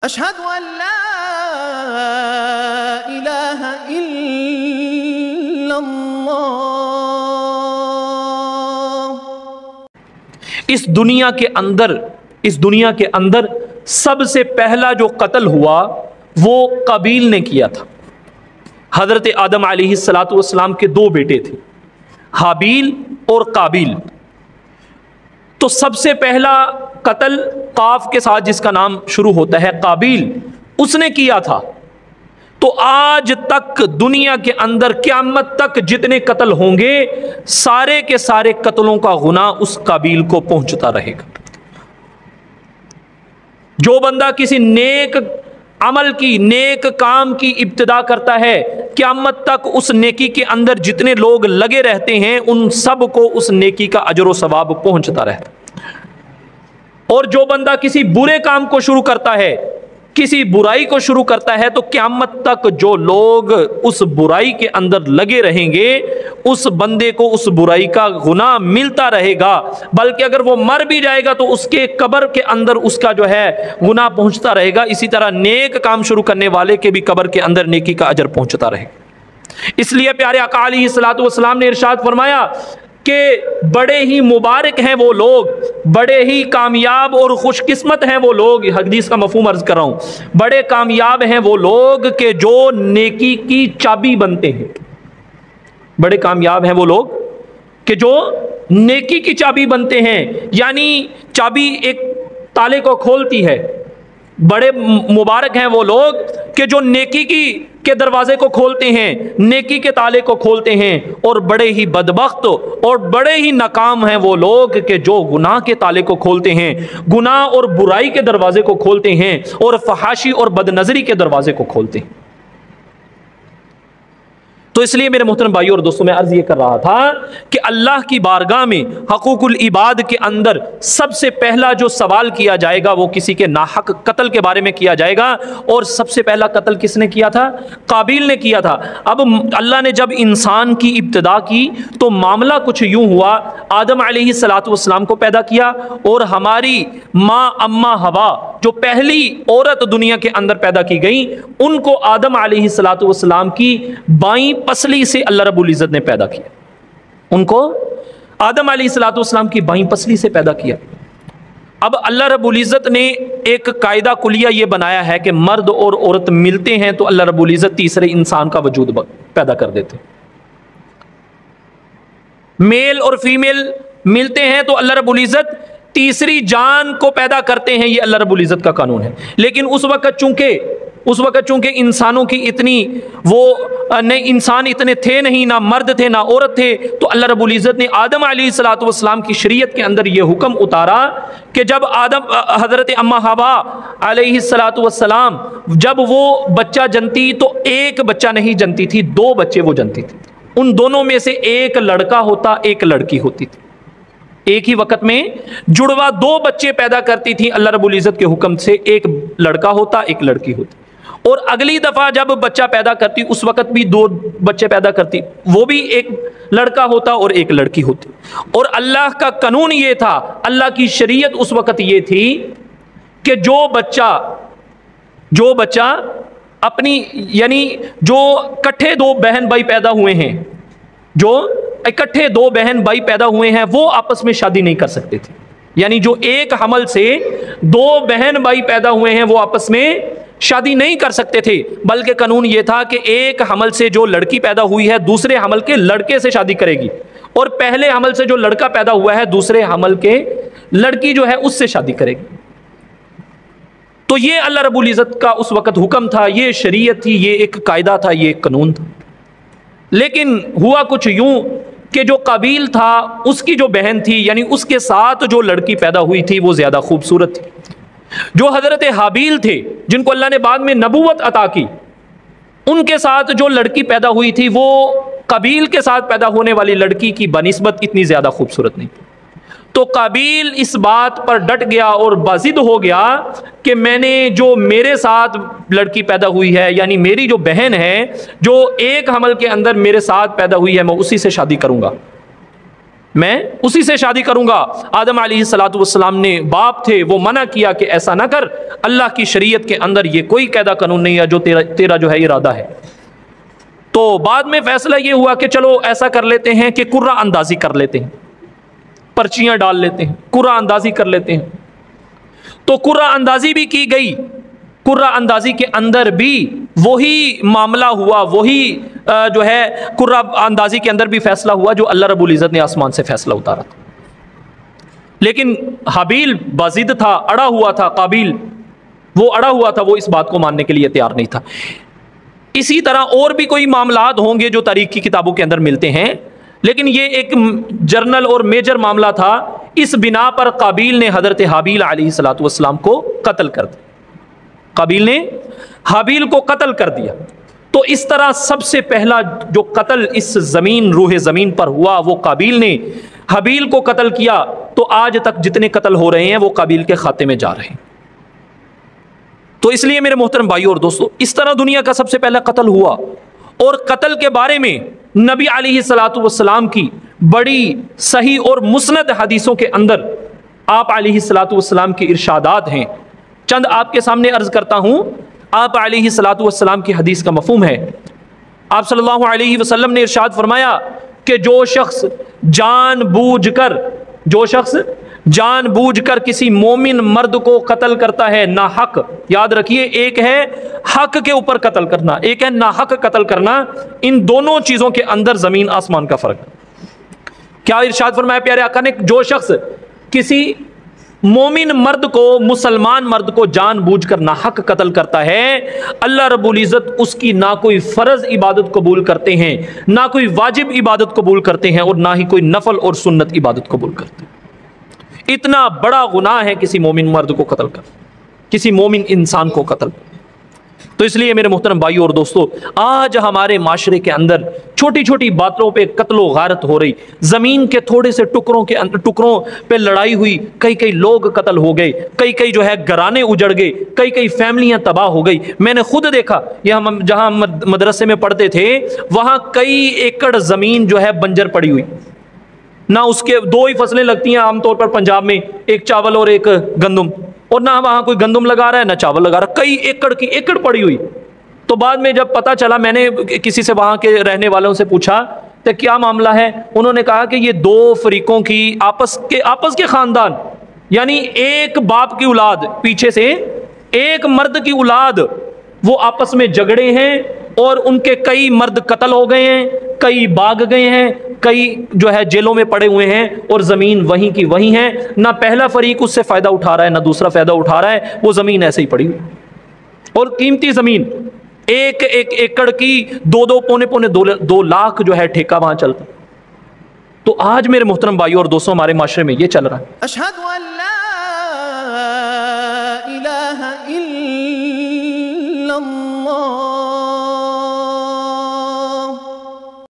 اشہد ان لا الہ الا اللہ۔ اس دنیا کے اندر سب سے پہلا جو قتل ہوا وہ قابیل نے کیا تھا۔ حضرت آدم علیہ السلام کے دو بیٹے تھے، حابیل اور قابیل۔ تو سب سے پہلا قتل قاف کے ساتھ جس کا نام شروع ہوتا ہے قابیل، اس نے کیا تھا۔ تو آج تک دنیا کے اندر قیامت تک جتنے قتل ہوں گے سارے کے سارے قتلوں کا گناہ اس قابیل کو پہنچتا رہے گا۔ جو بندہ کسی نیک عمل کی، نیک کام کی ابتدا کرتا ہے، قیامت تک اس نیکی کے اندر جتنے لوگ لگے رہتے ہیں ان سب کو اس نیکی کا اجر و ثواب پہنچتا رہتا ہے۔ اور جو بندہ کسی برے کام کو شروع کرتا ہے، کسی برائی کو شروع کرتا ہے، تو قیامت تک جو لوگ اس برائی کے اندر لگے رہیں گے اس بندے کو اس برائی کا گناہ ملتا رہے گا، بلکہ اگر وہ مر بھی جائے گا تو اس کے قبر کے اندر اس کا جو ہے گناہ پہنچتا رہے گا۔ اسی طرح نیک کام شروع کرنے والے کے بھی قبر کے اندر نیکی کا اجر پہنچتا رہے گا۔ اس لیے پیارے آقا علیہ السلام نے ارشاد فرمایا کہ بڑے ہی مبارک ہیں وہ لوگ، بڑے ہی کامیاب اور خوش قسمت ہیں وہ لوگ، حدیث کا مفہوم عرض کر رہا ہوں، بڑے کامیاب ہیں وہ لوگ کہ جو نیکی کی چابی بنتے ہیں۔ بڑے کامیاب ہیں وہ لوگ کہ جو نیکی کی چابی بنتے ہیں، یعنی چابی ایک تالے کو کھولتی ہے۔ بڑے مبارک ہیں وہ لوگ کہ جو نیکی کے دروازے کو کھولتے ہیں، نیکی کے تالے کو کھولتے ہیں، اور بڑے ہی بدبخت اور بڑے ہی ناکام ہیں وہ لوگ کہ جو گناہ کے تالے کو کھولتے ہیں، گناہ اور برائی کے دروازے کو کھولتے ہیں، اور فحاشی اور بدنظری کے دروازے کو کھولتے ہیں۔ تو اس لیے میرے محترم بھائیوں اور دوستوں، میں عرض یہ کر رہا تھا کہ اللہ کی بارگاہ میں حقوق العباد کے اندر سب سے پہلا جو سوال کیا جائے گا وہ کسی کے ناحق قتل کے بارے میں کیا جائے گا، اور سب سے پہلا قتل کس نے کیا تھا؟ قابیل نے کیا تھا۔ اب اللہ نے جب انسان کی ابتدا کی تو معاملہ کچھ یوں ہوا، آدم علیہ السلام کو پیدا کیا، اور ہماری ماں اما ہوا جو پہلی عورت دنیا کے اندر پیدا کی گئی، ان کو آدم علیہ السلام کی بائیں پسلی سے اللہ رب العزت نے پیدا کیا۔ ان کو آدم علیہ السلام کی بائیں پسلی سے پیدا کیا۔ اب اللہ رب العزت نے ایک قاعدہ کلیہ یہ بنایا ہے کہ مرد اور عورت ملتے ہیں تو اللہ رب العزت تیسرے انسان کا وجود پیدا کر دیتے ہیں۔ میل اور فیمیل ملتے ہیں تو اللہ رب العزت تیسری جان کو پیدا کرتے ہیں، یہ اللہ رب العزت کا قانون ہے۔ لیکن اس وقت چونکہ انسانوں کی اتنی انسان اتنے تھے نہیں، نہ مرد تھے نہ عورت تھے، تو اللہ رب العزت نے آدم علیہ السلام کی شریعت کے اندر یہ حکم اتارا کہ جب حضرت اما حوا علیہ السلام جب وہ بچہ جنتی تو ایک بچہ نہیں جنتی تھی، دو بچے وہ جنتی تھی۔ ان دونوں میں سے ایک لڑکا ہوتا، ایک لڑکی ہوتی تھی۔ ایک ہی وقت میں جڑوا دو بچے پیدا کرتی تھی اللہ رب العزت کے حکم سے، ایک لڑکا ہوتا ایک لڑکی ہوتی، اور اگلی دفعہ جب بچہ پیدا کرتی اس وقت بھی دو بچے پیدا کرتی، وہ بھی ایک لڑکا ہوتا اور ایک لڑکی ہوتی۔ اور اللہ کا قانون یہ تھا، اللہ کی شریعت اس وقت یہ تھی کہ جو بچہ اپنی یعنی جو اکٹھے دو بہن بھائی پیدا ہوئے ہیں وہ آپس میں شادی نہیں کر سکتے تھے، یعنی جو ایک حمل سے دو بہن بھائی پیدا ہوئے ہیں وہ آپس میں شادی نہیں کر سکتے تھے، بلکہ قانون یہ تھا کہ ایک حمل سے جو لڑکی پیدا ہوئی ہے دوسرے حمل کے لڑکے سے شادی کرے گی، اور پہلے حمل سے جو لڑکا پیدا ہوا ہے دوسرے حمل کے لڑکی جو ہے اس سے شادی کرے گی۔ تو یہ اللہ رب العزت کا اس وقت حکم تھا، یہ شریعت تھی، یہ ایک قاعدہ تھا، یہ ایک قانون تھا۔ لیکن ہوا کچھ یوں کہ جو قابیل تھا اس کی جو بہن تھی، یعنی اس کے ساتھ جو لڑکی پیدا ہوئی تھی وہ زیادہ خوبصورت تھی۔ جو حضرت حابیل تھے جن کو اللہ نے بعد میں نبوت عطا کی، ان کے ساتھ جو لڑکی پیدا ہوئی تھی وہ قابیل کے ساتھ پیدا ہونے والی لڑکی کی بنسبت اتنی زیادہ خوبصورت نہیں تھی۔ تو قابیل اس بات پر ڈٹ گیا اور باضد ہو گیا کہ میں نے جو میرے ساتھ لڑکی پیدا ہوئی ہے، یعنی میری جو بہن ہے جو ایک حمل کے اندر میرے ساتھ پیدا ہوئی ہے، میں اسی سے شادی کروں گا، میں اسی سے شادی کروں گا۔ آدم علیہ السلام نے باپ تھے، وہ منع کیا کہ ایسا نہ کر، اللہ کی شریعت کے اندر یہ کوئی قاعدہ قانون نہیں ہے جو تیرا جو ہے ارادہ ہے۔ تو بعد میں فیصلہ یہ ہوا کہ چلو ایسا کر لیتے ہیں کہ قرہ اندازی کر لیتے ہیں، پرچیاں ڈال لیتے ہیں، قرہ اندازی کر لیتے ہیں۔ تو قرہ اندازی بھی کی گئی، قرہ اندازی کے اندر بھی وہی معاملہ ہوا، وہی جو ہے قرہ اندازی کے اندر بھی فیصلہ ہوا جو اللہ رب العزت نے آسمان سے فیصلہ اتارا تھا۔ لیکن حابیل باضد تھا، اڑا ہوا تھا، قابیل وہ اڑا ہوا تھا، وہ اس بات کو ماننے کے لیے تیار نہیں تھا۔ اسی طرح اور بھی کوئی معاملات ہوں گے جو تاریخ کی کتابوں کے اندر ملتے ہیں، لیکن یہ ایک جرنل اور میجر معاملہ تھا۔ اس بنا پر قابیل نے حضرت حابیل علیہ السلام کو قتل کر دیا، قابیل نے حابیل کو قتل کر دیا۔ تو اس طرح سب سے پہلا جو قتل اس زمین، روح زمین پر ہوا، وہ قابیل نے حابیل کو قتل کیا۔ تو آج تک جتنے قتل ہو رہے ہیں وہ قابیل کے کھاتے میں جا رہے ہیں۔ تو اس لیے میرے محترم بھائیو اور دوستو، اس طرح دنیا کا سب سے پہلا قتل ہوا۔ اور قتل کے بارے میں نبی علیہ السلام کی بڑی صحیح اور مسند حدیثوں کے اندر آپ علیہ السلام کی ارشادات ہیں۔ چند آپ کے سامنے عرض کرتا ہوں۔ آپ علیہ السلام کی حدیث کا مفہوم ہے، آپ صلی اللہ علیہ وسلم نے ارشاد فرمایا کہ جو شخص جان بوجھ کر کسی مومن مرد کو قتل کرتا ہے ناحق، یاد رکھیے ایک ہے حق کے اوپر قتل کرنا، ایک ہے ناحق قتل کرنا، ان دونوں چیزوں کے اندر زمین آسمان کا فرق ہے۔ کیا ارشاد فرمایا پیارے آقا نے؟ جو شخص کسی مومن مرد کو، مسلمان مرد کو جان بوجھ کر ناحق قتل کرتا ہے، اللہ رب العزت اس کی نہ کوئی فرض عبادت قبول کرتے ہیں، نہ کوئی واجب عبادت قبول کرتے ہیں، اور نہ ہی کوئی نفل اور سنت عبادت قبول کرتے ہیں۔ اتنا بڑا گناہ ہے کسی مومن مرد کو قتل کر، کسی مومن انسان کو قتل۔ تو اس لیے میرے محترم بھائیو اور دوستو، آج ہمارے معاشرے کے اندر چھوٹی چھوٹی باتوں پہ قتل و غارت ہو رہی، زمین کے تھوڑے سے ٹکڑوں پہ لڑائی ہوئی، کئی لوگ قتل ہو گئے، کئی جو ہے گھرانے اجڑ گئے، کئی فیملیاں تباہ ہو گئی۔ میں نے خود دیکھا، یہ ہم جہاں مدرسے میں پڑھتے تھے وہاں کئی ایکڑ زمین جو ہے بنجر پڑی ہوئی، نہ اس کے دو ہی فصلیں لگتی ہیں عام طور پر پنجاب میں، ایک چاول اور ایک گندم، اور نہ وہاں کوئی گندم لگا رہا ہے نہ چاول لگا رہا، کئی ایکڑ کی ایکڑ پڑی ہوئی۔ تو بعد میں جب پتہ چلا، میں نے کسی سے وہاں کے رہنے والوں سے پوچھا کہ کیا معاملہ ہے، انہوں نے کہا کہ یہ دو فریقوں کی آپس کے خاندان، یعنی ایک باپ کی اولاد، پیچھے سے ایک مرد کی اولاد، وہ آپس میں جھگڑے ہیں، اور ان کے کئی مرد قتل ہو گئے ہیں، کئی بھاگ گئے ہیں، کئی جو ہے جیلوں میں پڑے ہوئے ہیں، اور زمین وہیں کی وہیں ہے، نہ پہلا فریق اس سے فائدہ اٹھا رہا ہے نہ دوسرا فائدہ اٹھا رہا ہے، وہ زمین ایسے ہی پڑی ہوئی، اور قیمتی زمین ایک ایکڑ کی پونے 2 لاکھ جو ہے ٹھیکہ وہاں چلتا۔ تو آج میرے محترم بھائیو اور دوستوں، ہمارے معاشرے میں یہ چل رہا ہے۔ اشہد ان لا الہ الا اللہ